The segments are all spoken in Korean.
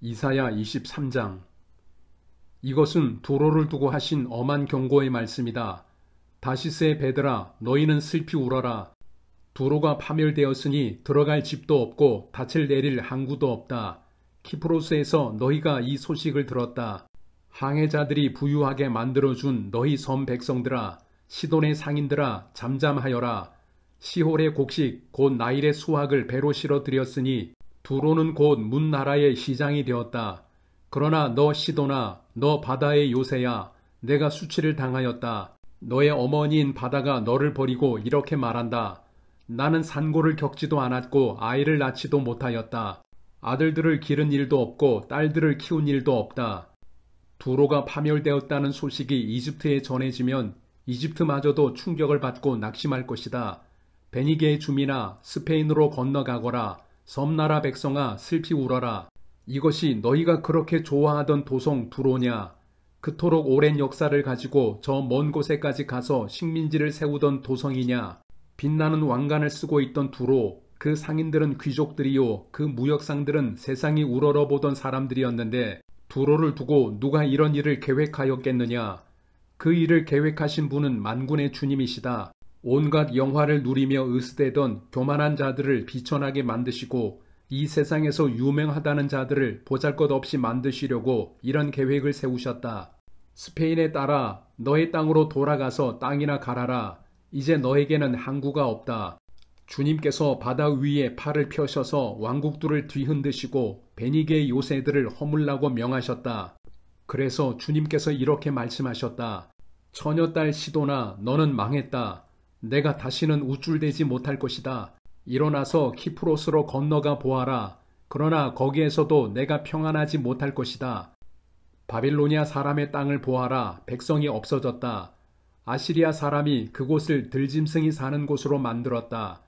이사야 23장. 이것은 두로를 두고 하신 엄한 경고의 말씀이다. 다시스의 배들아, 너희는 슬피 울어라. 두로가 파멸되었으니 들어갈 집도 없고 닻을 내릴 항구도 없다. 키프로스에서 너희가 이 소식을 들었다. 항해자들이 부유하게 만들어준 너희 섬 백성들아, 시돈의 상인들아, 잠잠하여라. 시홀의 곡식 곧 나일의 수확을 배로 실어 들였으니 두로는 곧 문나라의 시장이 되었다. 그러나 너 시돈아, 너 바다의 요새야, 내가 수치를 당하였다. 너의 어머니인 바다가 너를 버리고 이렇게 말한다. 나는 산고를 겪지도 않았고 아이를 낳지도 못하였다. 아들들을 기른 일도 없고 딸들을 키운 일도 없다. 두로가 파멸되었다는 소식이 이집트에 전해지면 이집트마저도 충격을 받고 낙심할 것이다. 베니게의 주민아, 스페인으로 건너가거라. 섬나라 백성아, 슬피 울어라. 이것이 너희가 그렇게 좋아하던 도성 두로냐? 그토록 오랜 역사를 가지고 저 먼 곳에까지 가서 식민지를 세우던 도성이냐? 빛나는 왕관을 쓰고 있던 두로, 그 상인들은 귀족들이요, 그 무역상들은 세상이 우러러보던 사람들이었는데 두로를 두고 누가 이런 일을 계획하였겠느냐? 그 일을 계획하신 분은 만군의 주님이시다. 온갖 영화를 누리며 으스대던 교만한 자들을 비천하게 만드시고 이 세상에서 유명하다는 자들을 보잘것없이 만드시려고 이런 계획을 세우셨다. 스페인에 따라 너의 땅으로 돌아가서 땅이나 갈아라. 이제 너에게는 항구가 없다. 주님께서 바다 위에 팔을 펴셔서 왕국들을 뒤흔드시고 베니게의 요새들을 허물라고 명하셨다. 그래서 주님께서 이렇게 말씀하셨다. 처녀딸 시도나 너는 망했다. 내가 다시는 우쭐대지 못할 것이다. 일어나서 키프로스로 건너가 보아라. 그러나 거기에서도 내가 평안하지 못할 것이다. 바빌로니아 사람의 땅을 보아라. 백성이 없어졌다. 아시리아 사람이 그곳을 들짐승이 사는 곳으로 만들었다.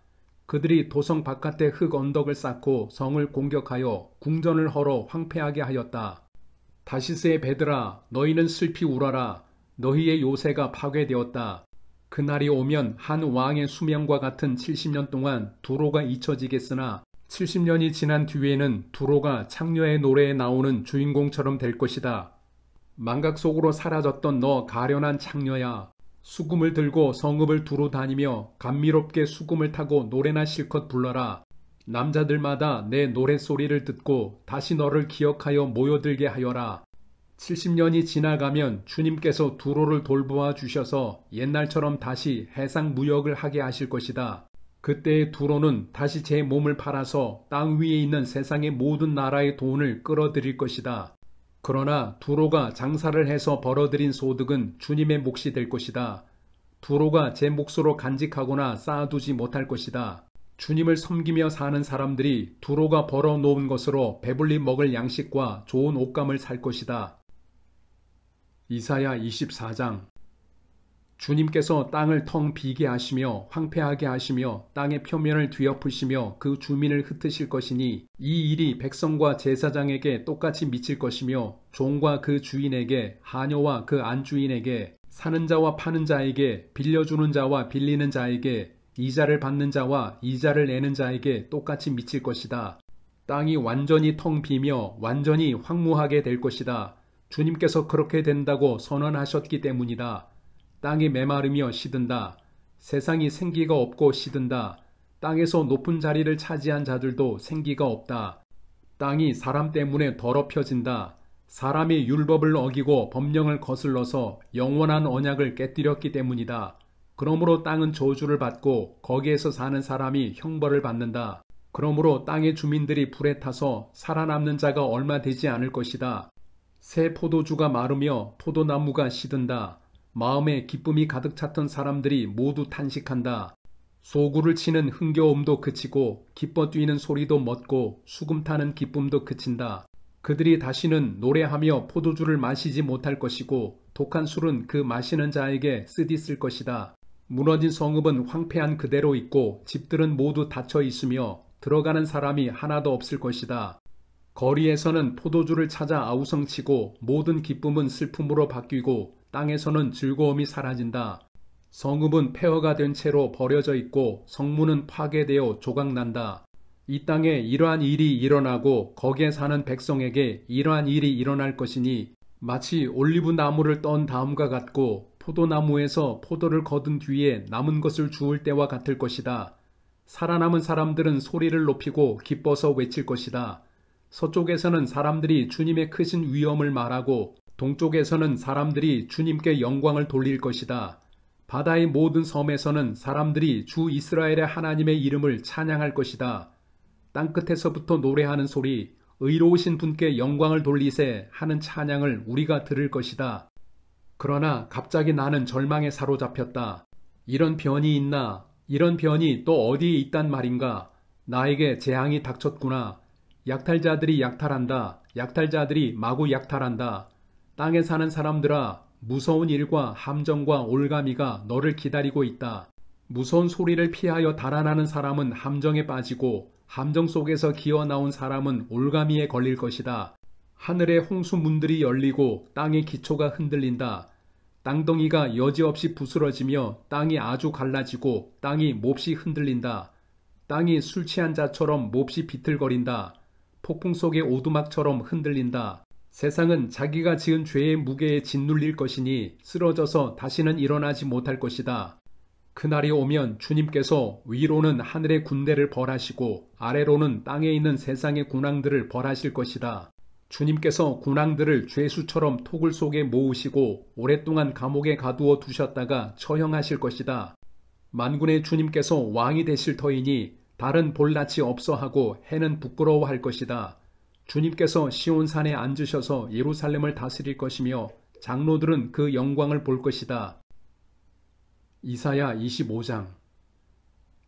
그들이 도성 바깥에 흙 언덕을 쌓고 성을 공격하여 궁전을 헐어 황폐하게 하였다. 다시스의 배들아, 너희는 슬피 울어라. 너희의 요새가 파괴되었다. 그날이 오면 한 왕의 수명과 같은 70년 동안 두로가 잊혀지겠으나 70년이 지난 뒤에는 두로가 창녀의 노래에 나오는 주인공처럼 될 것이다. 망각 속으로 사라졌던 너 가련한 창녀야. 수금을 들고 성읍을 두루 다니며 감미롭게 수금을 타고 노래나 실컷 불러라. 남자들마다 내 노랫소리를 듣고 다시 너를 기억하여 모여들게 하여라. 70년이 지나가면 주님께서 두로를 돌보아 주셔서 옛날처럼 다시 해상 무역을 하게 하실 것이다. 그때의 두로는 다시 제 몸을 팔아서 땅 위에 있는 세상의 모든 나라의 돈을 끌어들일 것이다. 그러나 두로가 장사를 해서 벌어들인 소득은 주님의 몫이 될 것이다. 두로가 제 몫으로 간직하거나 쌓아두지 못할 것이다. 주님을 섬기며 사는 사람들이 두로가 벌어놓은 것으로 배불리 먹을 양식과 좋은 옷감을 살 것이다. 이사야 24장. 주님께서 땅을 텅 비게 하시며 황폐하게 하시며 땅의 표면을 뒤엎으시며 그 주민을 흩으실 것이니 이 일이 백성과 제사장에게 똑같이 미칠 것이며 종과 그 주인에게, 하녀와 그 안주인에게, 사는 자와 파는 자에게, 빌려주는 자와 빌리는 자에게, 이자를 받는 자와 이자를 내는 자에게 똑같이 미칠 것이다. 땅이 완전히 텅 비며 완전히 황무하게 될 것이다. 주님께서 그렇게 된다고 선언하셨기 때문이다. 땅이 메마르며 시든다. 세상이 생기가 없고 시든다. 땅에서 높은 자리를 차지한 자들도 생기가 없다. 땅이 사람 때문에 더럽혀진다. 사람이 율법을 어기고 법령을 거슬러서 영원한 언약을 깨뜨렸기 때문이다. 그러므로 땅은 저주를 받고 거기에서 사는 사람이 형벌을 받는다. 그러므로 땅의 주민들이 불에 타서 살아남는 자가 얼마 되지 않을 것이다. 새 포도주가 마르며 포도나무가 시든다. 마음에 기쁨이 가득 찼던 사람들이 모두 탄식한다. 소구를 치는 흥겨움도 그치고 기뻐 뛰는 소리도 멎고 수금 타는 기쁨도 그친다. 그들이 다시는 노래하며 포도주를 마시지 못할 것이고 독한 술은 그 마시는 자에게 쓰디쓸 것이다. 무너진 성읍은 황폐한 그대로 있고 집들은 모두 닫혀 있으며 들어가는 사람이 하나도 없을 것이다. 거리에서는 포도주를 찾아 아우성치고 모든 기쁨은 슬픔으로 바뀌고 땅에서는 즐거움이 사라진다. 성읍은 폐허가 된 채로 버려져 있고 성문은 파괴되어 조각난다. 이 땅에 이러한 일이 일어나고 거기에 사는 백성에게 이러한 일이 일어날 것이니 마치 올리브 나무를 떤 다음과 같고 포도나무에서 포도를 거둔 뒤에 남은 것을 주울 때와 같을 것이다. 살아남은 사람들은 소리를 높이고 기뻐서 외칠 것이다. 서쪽에서는 사람들이 주님의 크신 위엄을 말하고 동쪽에서는 사람들이 주님께 영광을 돌릴 것이다. 바다의 모든 섬에서는 사람들이 주 이스라엘의 하나님의 이름을 찬양할 것이다. 땅끝에서부터 노래하는 소리, 의로우신 분께 영광을 돌리세 하는 찬양을 우리가 들을 것이다. 그러나 갑자기 나는 절망에 사로잡혔다. 이런 변이 있나? 이런 변이 또 어디에 있단 말인가? 나에게 재앙이 닥쳤구나. 약탈자들이 약탈한다. 약탈자들이 마구 약탈한다. 땅에 사는 사람들아, 무서운 일과 함정과 올가미가 너를 기다리고 있다. 무서운 소리를 피하여 달아나는 사람은 함정에 빠지고 함정 속에서 기어나온 사람은 올가미에 걸릴 것이다. 하늘의 홍수문들이 열리고 땅의 기초가 흔들린다. 땅덩이가 여지없이 부스러지며 땅이 아주 갈라지고 땅이 몹시 흔들린다. 땅이 술 취한 자처럼 몹시 비틀거린다. 폭풍 속의 오두막처럼 흔들린다. 세상은 자기가 지은 죄의 무게에 짓눌릴 것이니 쓰러져서 다시는 일어나지 못할 것이다. 그날이 오면 주님께서 위로는 하늘의 군대를 벌하시고 아래로는 땅에 있는 세상의 군왕들을 벌하실 것이다. 주님께서 군왕들을 죄수처럼 토굴 속에 모으시고 오랫동안 감옥에 가두어 두셨다가 처형하실 것이다. 만군의 주님께서 왕이 되실 터이니 달은 볼낯이 없어 하고 해는 부끄러워할 것이다. 주님께서 시온산에 앉으셔서 예루살렘을 다스릴 것이며 장로들은 그 영광을 볼 것이다. 이사야 25장.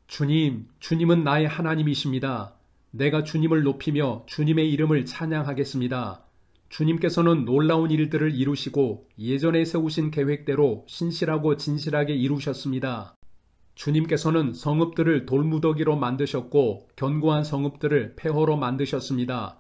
주님은 나의 하나님이십니다. 내가 주님을 높이며 주님의 이름을 찬양하겠습니다. 주님께서는 놀라운 일들을 이루시고 예전에 세우신 계획대로 신실하고 진실하게 이루셨습니다. 주님께서는 성읍들을 돌무더기로 만드셨고 견고한 성읍들을 폐허로 만드셨습니다.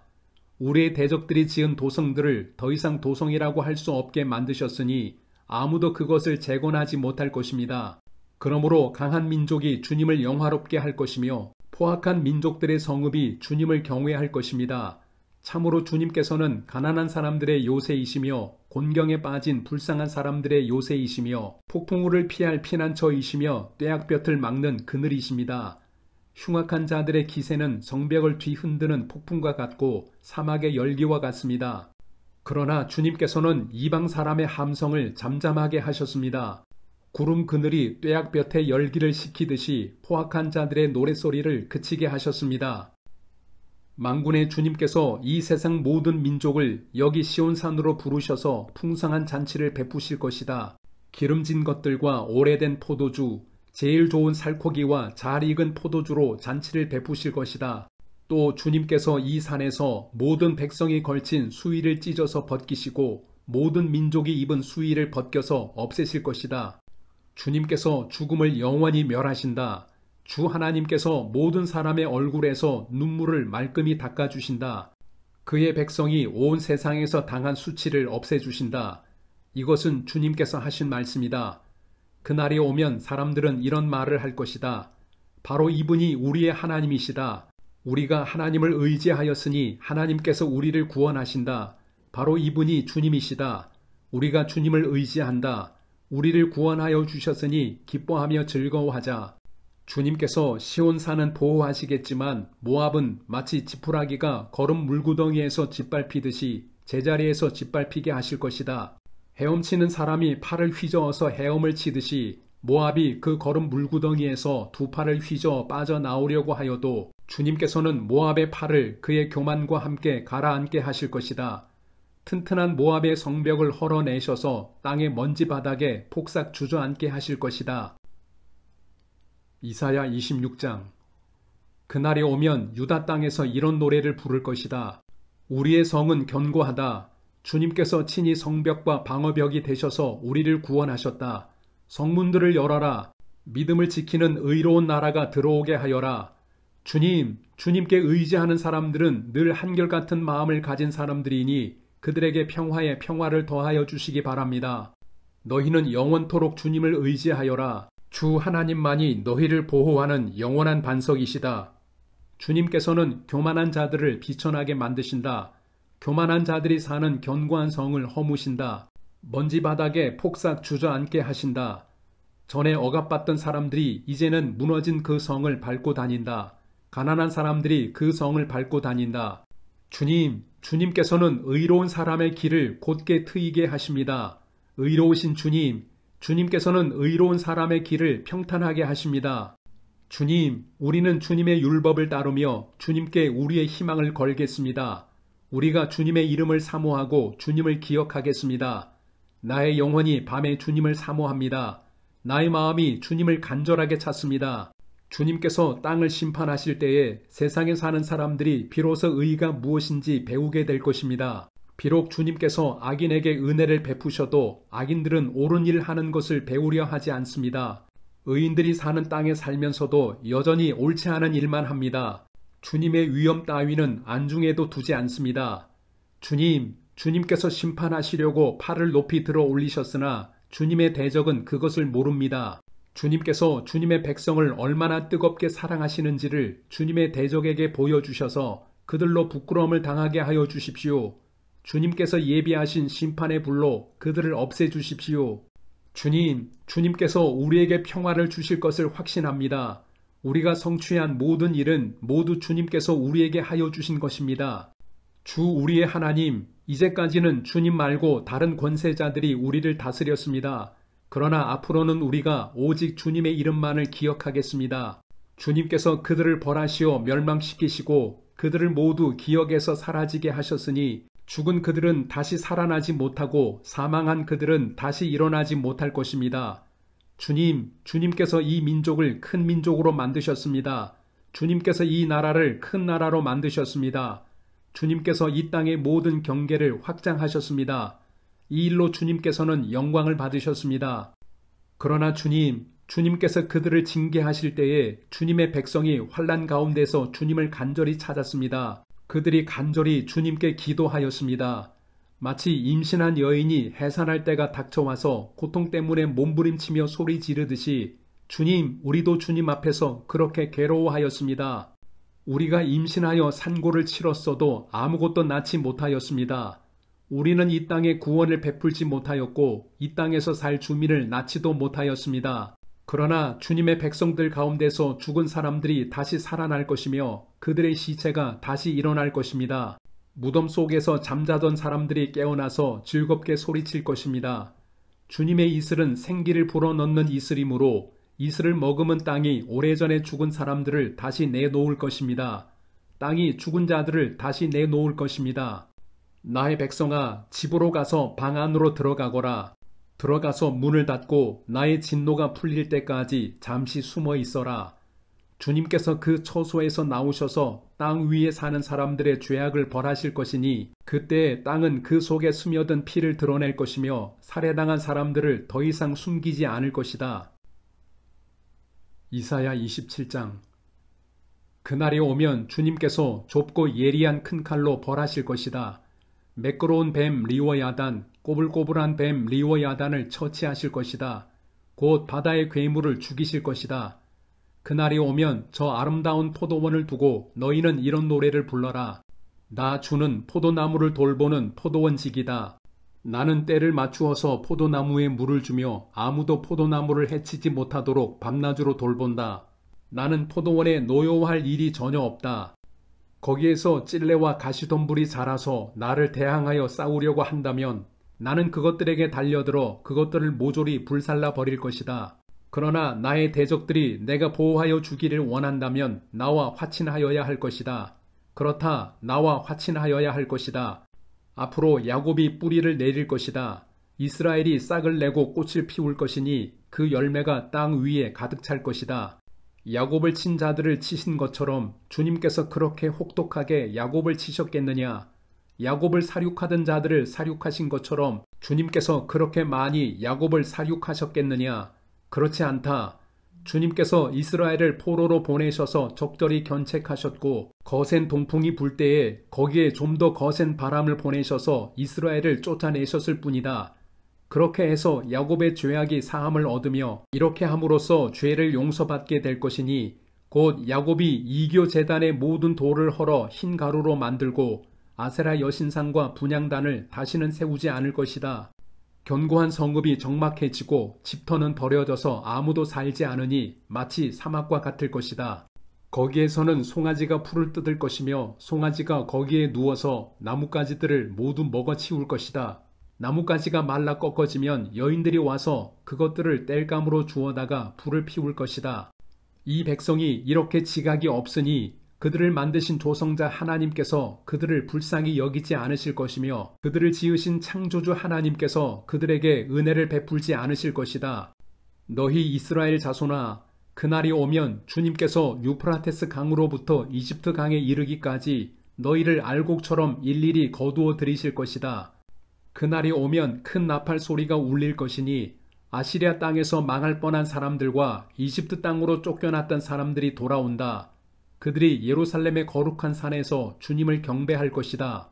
우리의 대적들이 지은 도성들을 더 이상 도성이라고 할 수 없게 만드셨으니 아무도 그것을 재건하지 못할 것입니다. 그러므로 강한 민족이 주님을 영화롭게 할 것이며 포악한 민족들의 성읍이 주님을 경외할 것입니다. 참으로 주님께서는 가난한 사람들의 요새이시며 곤경에 빠진 불쌍한 사람들의 요새이시며 폭풍우를 피할 피난처이시며 뙤약볕을 막는 그늘이십니다. 흉악한 자들의 기세는 성벽을 뒤흔드는 폭풍과 같고 사막의 열기와 같습니다. 그러나 주님께서는 이방 사람의 함성을 잠잠하게 하셨습니다. 구름 그늘이 뙤약볕의 열기를 식히듯이 포악한 자들의 노랫소리를 그치게 하셨습니다. 만군의 주님께서 이 세상 모든 민족을 여기 시온산으로 부르셔서 풍성한 잔치를 베푸실 것이다. 기름진 것들과 오래된 포도주, 제일 좋은 살코기와 잘 익은 포도주로 잔치를 베푸실 것이다. 또 주님께서 이 산에서 모든 백성이 걸친 수의를 찢어서 벗기시고 모든 민족이 입은 수의를 벗겨서 없애실 것이다. 주님께서 죽음을 영원히 멸하신다. 주 하나님께서 모든 사람의 얼굴에서 눈물을 말끔히 닦아주신다. 그의 백성이 온 세상에서 당한 수치를 없애주신다. 이것은 주님께서 하신 말씀이다. 그날이 오면 사람들은 이런 말을 할 것이다. 바로 이분이 우리의 하나님이시다. 우리가 하나님을 의지하였으니 하나님께서 우리를 구원하신다. 바로 이분이 주님이시다. 우리가 주님을 의지한다. 우리를 구원하여 주셨으니 기뻐하며 즐거워하자. 주님께서 시온산은 보호하시겠지만 모압은 마치 지푸라기가 거름 물구덩이에서 짓밟히듯이 제자리에서 짓밟히게 하실 것이다. 헤엄치는 사람이 팔을 휘저어서 헤엄을 치듯이 모압이 그 거름 물구덩이에서 두 팔을 휘저어 빠져나오려고 하여도 주님께서는 모압의 팔을 그의 교만과 함께 가라앉게 하실 것이다. 튼튼한 모압의 성벽을 헐어내셔서 땅의 먼지 바닥에 폭삭 주저앉게 하실 것이다. 이사야 26장. 그날이 오면 유다 땅에서 이런 노래를 부를 것이다. 우리의 성은 견고하다. 주님께서 친히 성벽과 방어벽이 되셔서 우리를 구원하셨다. 성문들을 열어라. 믿음을 지키는 의로운 나라가 들어오게 하여라. 주님께 의지하는 사람들은 늘 한결같은 마음을 가진 사람들이니 그들에게 평화에 평화를 더하여 주시기 바랍니다. 너희는 영원토록 주님을 의지하여라. 주 하나님만이 너희를 보호하는 영원한 반석이시다. 주님께서는 교만한 자들을 비천하게 만드신다. 교만한 자들이 사는 견고한 성을 허무신다. 먼지 바닥에 폭삭 주저앉게 하신다. 전에 억압받던 사람들이 이제는 무너진 그 성을 밟고 다닌다. 가난한 사람들이 그 성을 밟고 다닌다. 주님께서는 의로운 사람의 길을 곧게 트이게 하십니다. 의로우신 주님께서는 의로운 사람의 길을 평탄하게 하십니다. 주님, 우리는 주님의 율법을 따르며 주님께 우리의 희망을 걸겠습니다. 우리가 주님의 이름을 사모하고 주님을 기억하겠습니다. 나의 영혼이 밤에 주님을 사모합니다. 나의 마음이 주님을 간절하게 찾습니다. 주님께서 땅을 심판하실 때에 세상에 사는 사람들이 비로소 의가 무엇인지 배우게 될 것입니다. 비록 주님께서 악인에게 은혜를 베푸셔도 악인들은 옳은 일 하는 것을 배우려 하지 않습니다. 의인들이 사는 땅에 살면서도 여전히 옳지 않은 일만 합니다. 주님의 위엄 따위는 안중에도 두지 않습니다. 주님께서 심판하시려고 팔을 높이 들어 올리셨으나 주님의 대적은 그것을 모릅니다. 주님께서 주님의 백성을 얼마나 뜨겁게 사랑하시는지를 주님의 대적에게 보여주셔서 그들로 부끄러움을 당하게 하여 주십시오. 주님께서 예비하신 심판의 불로 그들을 없애주십시오. 주님께서 우리에게 평화를 주실 것을 확신합니다. 우리가 성취한 모든 일은 모두 주님께서 우리에게 하여 주신 것입니다. 주 우리의 하나님, 이제까지는 주님 말고 다른 권세자들이 우리를 다스렸습니다. 그러나 앞으로는 우리가 오직 주님의 이름만을 기억하겠습니다. 주님께서 그들을 벌하시어 멸망시키시고 그들을 모두 기억에서 사라지게 하셨으니 죽은 그들은 다시 살아나지 못하고 사망한 그들은 다시 일어나지 못할 것입니다. 주님께서 이 민족을 큰 민족으로 만드셨습니다. 주님께서 이 나라를 큰 나라로 만드셨습니다. 주님께서 이 땅의 모든 경계를 확장하셨습니다. 이 일로 주님께서는 영광을 받으셨습니다. 그러나 주님께서 그들을 징계하실 때에 주님의 백성이 환난 가운데서 주님을 간절히 찾았습니다. 그들이 간절히 주님께 기도하였습니다. 마치 임신한 여인이 해산할 때가 닥쳐와서 고통 때문에 몸부림치며 소리 지르듯이 우리도 주님 앞에서 그렇게 괴로워하였습니다. 우리가 임신하여 산고를 치렀어도 아무것도 낳지 못하였습니다. 우리는 이 땅에 구원을 베풀지 못하였고 이 땅에서 살 주민을 낳지도 못하였습니다. 그러나 주님의 백성들 가운데서 죽은 사람들이 다시 살아날 것이며 그들의 시체가 다시 일어날 것입니다. 무덤 속에서 잠자던 사람들이 깨어나서 즐겁게 소리칠 것입니다. 주님의 이슬은 생기를 불어넣는 이슬이므로 이슬을 머금은 땅이 오래전에 죽은 사람들을 다시 내놓을 것입니다. 땅이 죽은 자들을 다시 내놓을 것입니다. 나의 백성아, 집으로 가서 방 안으로 들어가거라. 들어가서 문을 닫고 나의 진노가 풀릴 때까지 잠시 숨어 있어라. 주님께서 그 처소에서 나오셔서 땅 위에 사는 사람들의 죄악을 벌하실 것이니 그때 땅은 그 속에 스며든 피를 드러낼 것이며 살해당한 사람들을 더 이상 숨기지 않을 것이다. 이사야 27장. 그날이 오면 주님께서 좁고 예리한 큰 칼로 벌하실 것이다. 매끄러운 뱀 리워야단, 꼬불꼬불한 뱀 리워야단을 처치하실 것이다. 곧 바다의 괴물을 죽이실 것이다. 그날이 오면 저 아름다운 포도원을 두고 너희는 이런 노래를 불러라. 나 주는 포도나무를 돌보는 포도원직이다. 나는 때를 맞추어서 포도나무에 물을 주며 아무도 포도나무를 해치지 못하도록 밤낮으로 돌본다. 나는 포도원에 노여워할 일이 전혀 없다. 거기에서 찔레와 가시덤불이 자라서 나를 대항하여 싸우려고 한다면 나는 그것들에게 달려들어 그것들을 모조리 불살라 버릴 것이다. 그러나 나의 대적들이 내가 보호하여 주기를 원한다면 나와 화친하여야 할 것이다. 그렇다, 나와 화친하여야 할 것이다. 앞으로 야곱이 뿌리를 내릴 것이다. 이스라엘이 싹을 내고 꽃을 피울 것이니 그 열매가 땅 위에 가득 찰 것이다. 야곱을 친 자들을 치신 것처럼 주님께서 그렇게 혹독하게 야곱을 치셨겠느냐? 야곱을 사륙하던 자들을 사륙하신 것처럼 주님께서 그렇게 많이 야곱을 사륙하셨겠느냐? 그렇지 않다. 주님께서 이스라엘을 포로로 보내셔서 적절히 견책하셨고 거센 동풍이 불 때에 거기에 좀 더 거센 바람을 보내셔서 이스라엘을 쫓아내셨을 뿐이다. 그렇게 해서 야곱의 죄악이 사함을 얻으며 이렇게 함으로써 죄를 용서받게 될 것이니 곧 야곱이 이교 제단의 모든 돌을 헐어 흰 가루로 만들고 아세라 여신상과 분향단을 다시는 세우지 않을 것이다. 견고한 성읍이 적막해지고 집터는 버려져서 아무도 살지 않으니 마치 사막과 같을 것이다. 거기에서는 송아지가 풀을 뜯을 것이며 송아지가 거기에 누워서 나뭇가지들을 모두 먹어치울 것이다. 나뭇가지가 말라 꺾어지면 여인들이 와서 그것들을 땔감으로 주워다가 불을 피울 것이다. 이 백성이 이렇게 지각이 없으니 그들을 만드신 조성자 하나님께서 그들을 불쌍히 여기지 않으실 것이며 그들을 지으신 창조주 하나님께서 그들에게 은혜를 베풀지 않으실 것이다. 너희 이스라엘 자손아, 그날이 오면 주님께서 유프라테스 강으로부터 이집트 강에 이르기까지 너희를 알곡처럼 일일이 거두어 들이실 것이다. 그날이 오면 큰 나팔 소리가 울릴 것이니 아시리아 땅에서 망할 뻔한 사람들과 이집트 땅으로 쫓겨났던 사람들이 돌아온다. 그들이 예루살렘의 거룩한 산에서 주님을 경배할 것이다.